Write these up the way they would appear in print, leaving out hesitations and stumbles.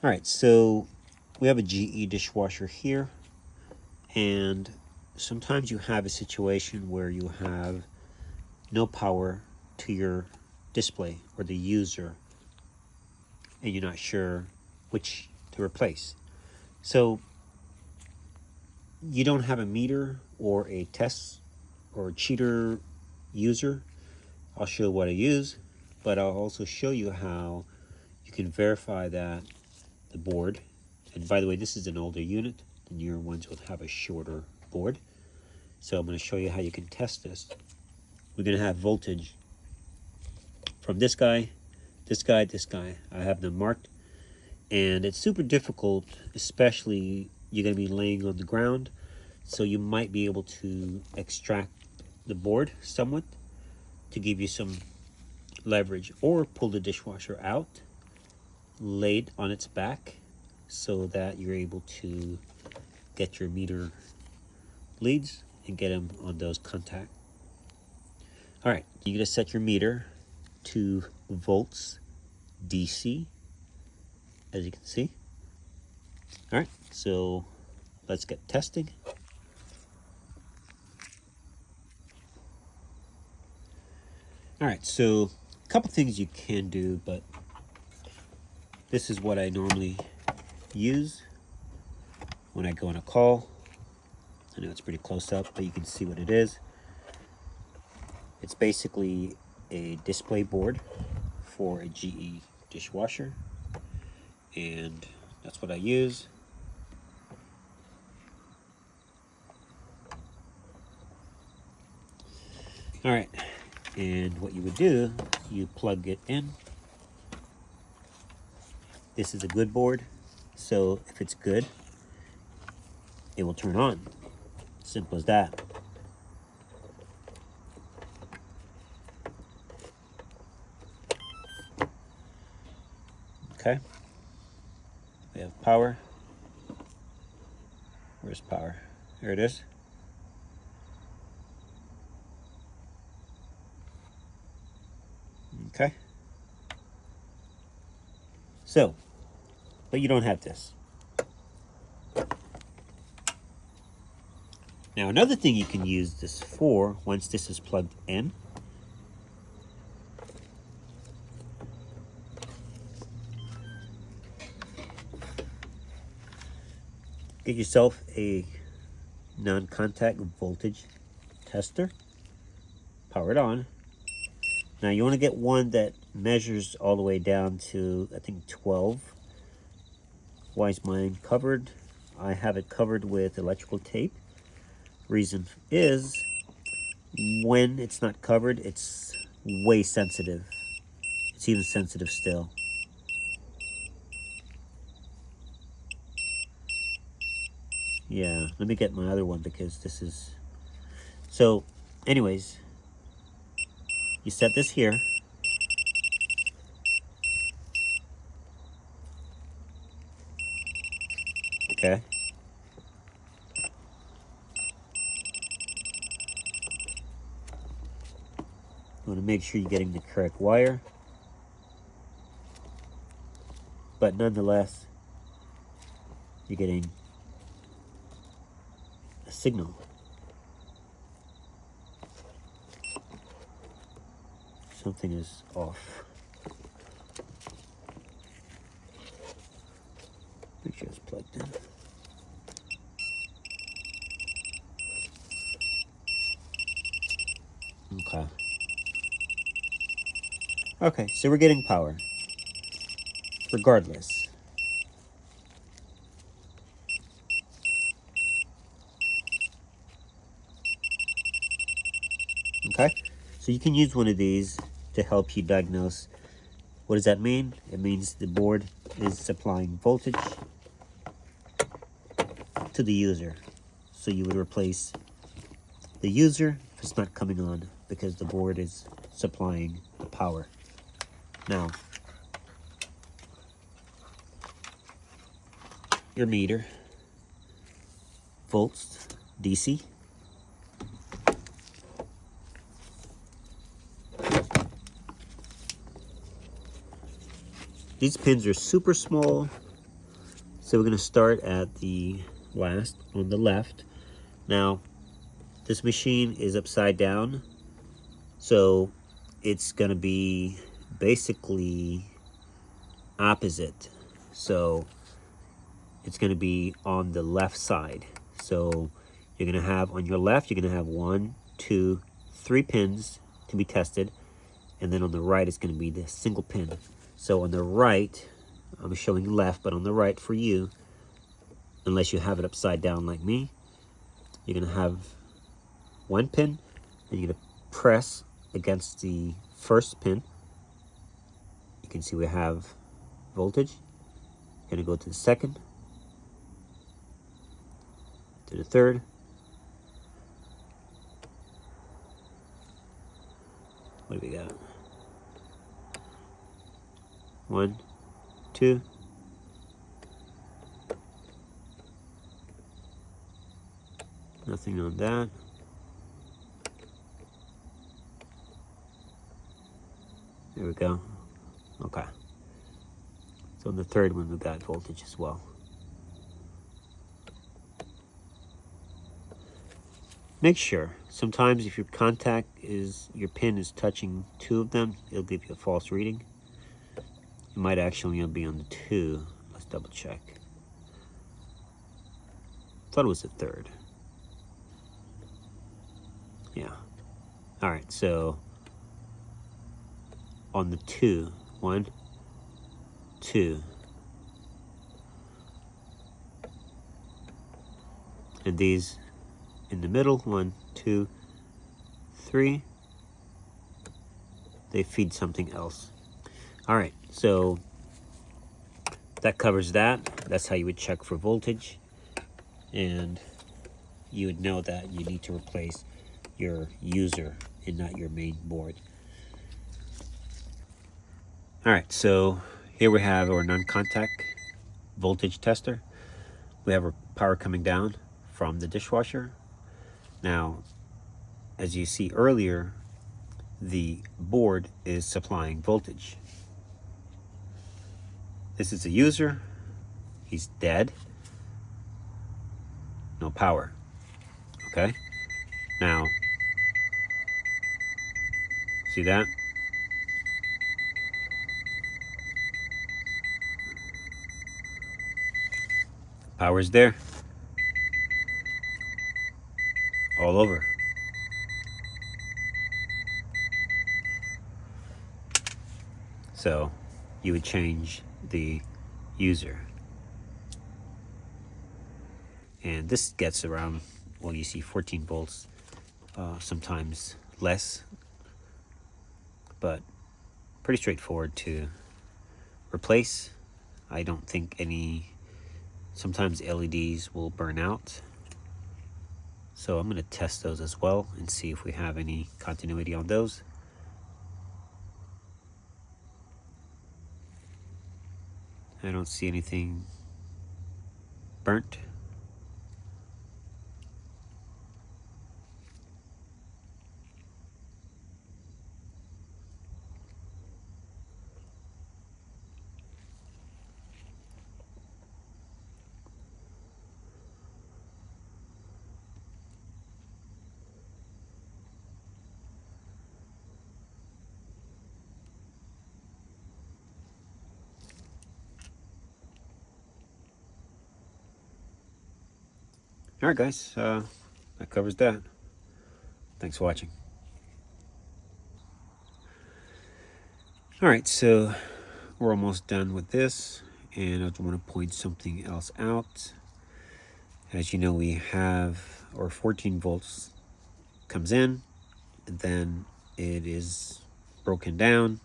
All right, so we have a GE dishwasher here, and sometimes you have a situation where you have no power to your display or the user, and you're not sure which to replace. So you don't have a meter or a test or a cheater user. I'll show what I use, but I'll also show you how you can verify that the board, and by the way, this is an older unit. The newer ones will have a shorter board. So I'm going to show you how you can test this. We're going to have voltage from this guy, this guy, this guy. I have them marked, and it's super difficult, especially you're going to be laying on the ground, so you might be able to extract the board somewhat to give you some leverage, or pull the dishwasher out, lay it on its back so that you're able to get your meter leads and get them on those contact. All right, you're gonna set your meter to volts DC, as you can see. All right, so let's get testing. All right, so a couple things you can do, but this is what I normally use when I go on a call. I know it's pretty close up, but you can see what it is. It's basically a display board for a GE dishwasher, and that's what I use. All right, and what you would do, you plug it in. This is a good board, so if it's good, it will turn on. Simple as that. Okay, we have power. Where's power? Here it is. Okay. So, but you don't have this. Now another thing you can use this for, once this is plugged in, get yourself a non-contact voltage tester, power it on. Now you want to get one that measures all the way down to, I think, 12. Why is mine covered? I have it covered with electrical tape. Reason is, when it's not covered, it's way sensitive. It's even sensitive still. Yeah, let me get my other one because this is... So, anyways, you set this here. Okay. You want to make sure you're getting the correct wire. But nonetheless, you're getting a signal. Something is off. Make sure it's plugged in. Okay. Okay, so we're getting power. Regardless. Okay, so you can use one of these to help you diagnose. What does that mean? It means the board is supplying voltage to the user. So you would replace the user if it's not coming on because the board is supplying the power. Now, your meter, volts, DC. These pins are super small, So we're going to start at the last on the left. Now, this machine is upside down, so it's going to be basically opposite. So it's going to be on the left side. So you're going to have on your left, you're going to have 1, 2, 3 pins to be tested. And then on the right, it's going to be the single pin. So on the right, I'm showing left, but on the right for you, unless you have it upside down like me, you're going to have 1 pin, and you're going to press against the first pin. You can see we have voltage. You're going to go to the second, to the third, what do we got? 1, 2, nothing on that. There we go. Okay. So on the third one, we got voltage as well. Make sure. Sometimes if your contact is, your pin is touching 2 of them, it'll give you a false reading. It might actually only be on the 2. Let's double check. Thought it was the third. Yeah. All right, so on the 2, 1, 2. And these in the middle, 1, 2, 3. They feed something else. All right, so that covers that. That's how you would check for voltage. And you would know that you need to replace your user and not your main board. All right, so here we have our non-contact voltage tester. We have our power coming down from the dishwasher. Now, as you see earlier, the board is supplying voltage. This is the user. He's dead. No power. Okay? Now, see that? Power's there. All over. So, you would change the user. And this gets around, well, you see 14 volts, sometimes less, but pretty straightforward to replace. I don't think sometimes LEDs will burn out. So I'm going to test those as well and see if we have any continuity on those. I don't see anything burnt. All right, guys, that covers that. Thanks for watching. All right, so we're almost done with this, and I just want to point something else out. As you know, we have our 14 volts comes in, and then it is broken down.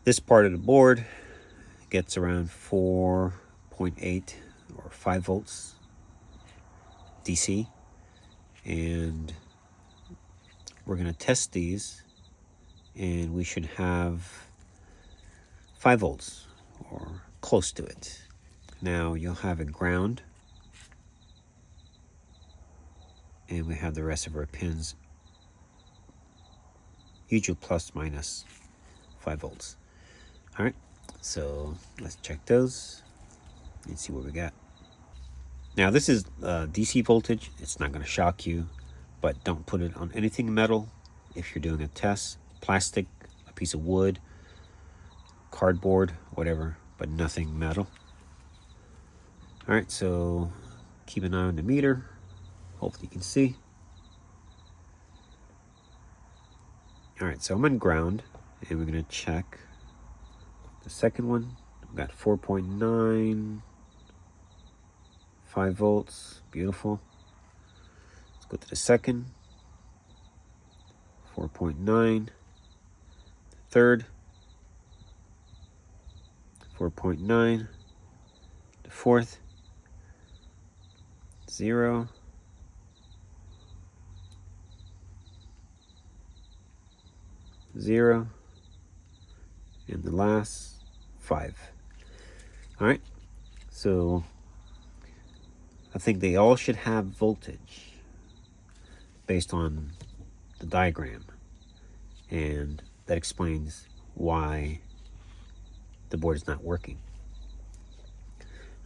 This part of the board gets around 4.8 or 5 volts DC, and we're going to test these, and we should have 5 volts or close to it. Now you'll have a ground, and we have the rest of our pins, usually plus minus 5 volts. All right, so let's check those. and see what we got. Now this is DC voltage. It's not going to shock you, but don't put it on anything metal if you're doing a test. Plastic, a piece of wood, cardboard, whatever, but nothing metal. All right, so keep an eye on the meter. Hopefully you can see. All right, so I'm on ground, and we're going to check the second one. We've got 4.9, 5 volts. Beautiful. Let's go to the second. 4.9. Third. 4.9. The fourth. 0. 0. And the last 5. All right, so I think they all should have voltage based on the diagram, and that explains why the board is not working.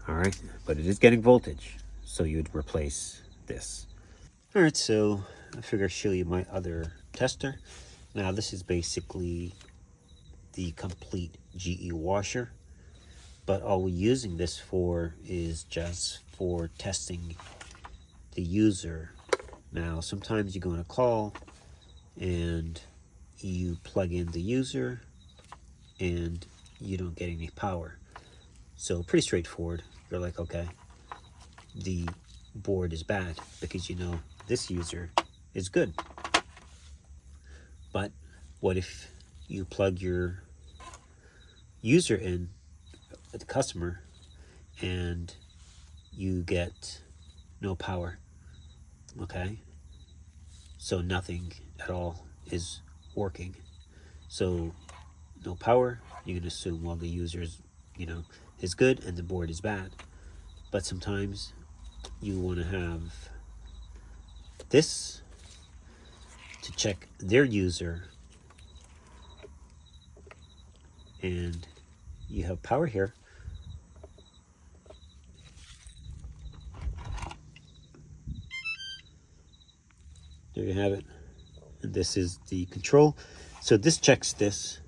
All right, but it is getting voltage, so you'd replace this. All right, so I figure I'll show you my other tester. Now this is basically the complete GE washer, but all we're using this for is just for testing the user. Now sometimes you go on a call and you plug in the user and you don't get any power. So pretty straightforward. You're like, okay, the board is bad because you know this user is good. But what if you plug your user in, the customer, and you get no power? Okay, so nothing at all is working. So no power, you can assume, well, the user's, is good and the board is bad. But sometimes you want to have this to check their user, and you have power here. There you have it. And this is the control. So this checks this,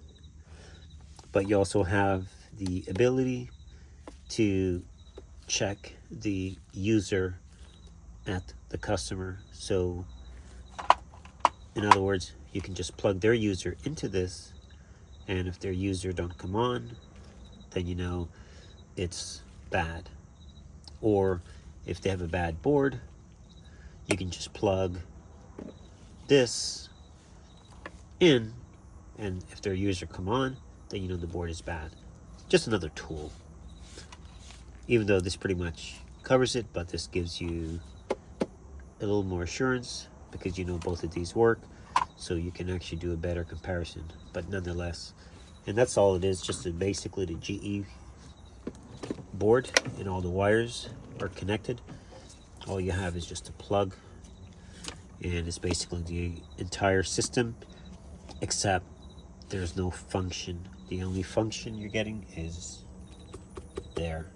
but you also have the ability to check the user at the customer. So in other words, you can just plug their user into this, and if their user don't come on, then you know it's bad. Or if they have a bad board, you can just plug this in, and if their user come on, then you know the board is bad. Just another tool. Even though this pretty much covers it, but this gives you a little more assurance because you know both of these work, so you can actually do a better comparison. But nonetheless, and that's all it is, just basically the GE board, and all the wires are connected. All you have is just a plug, and it's basically the entire system, except there's no function. The only function you're getting is there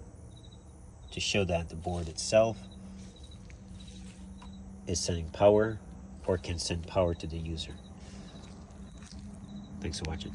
to show that the board itself is sending power or can send power to the user. Thanks for watching.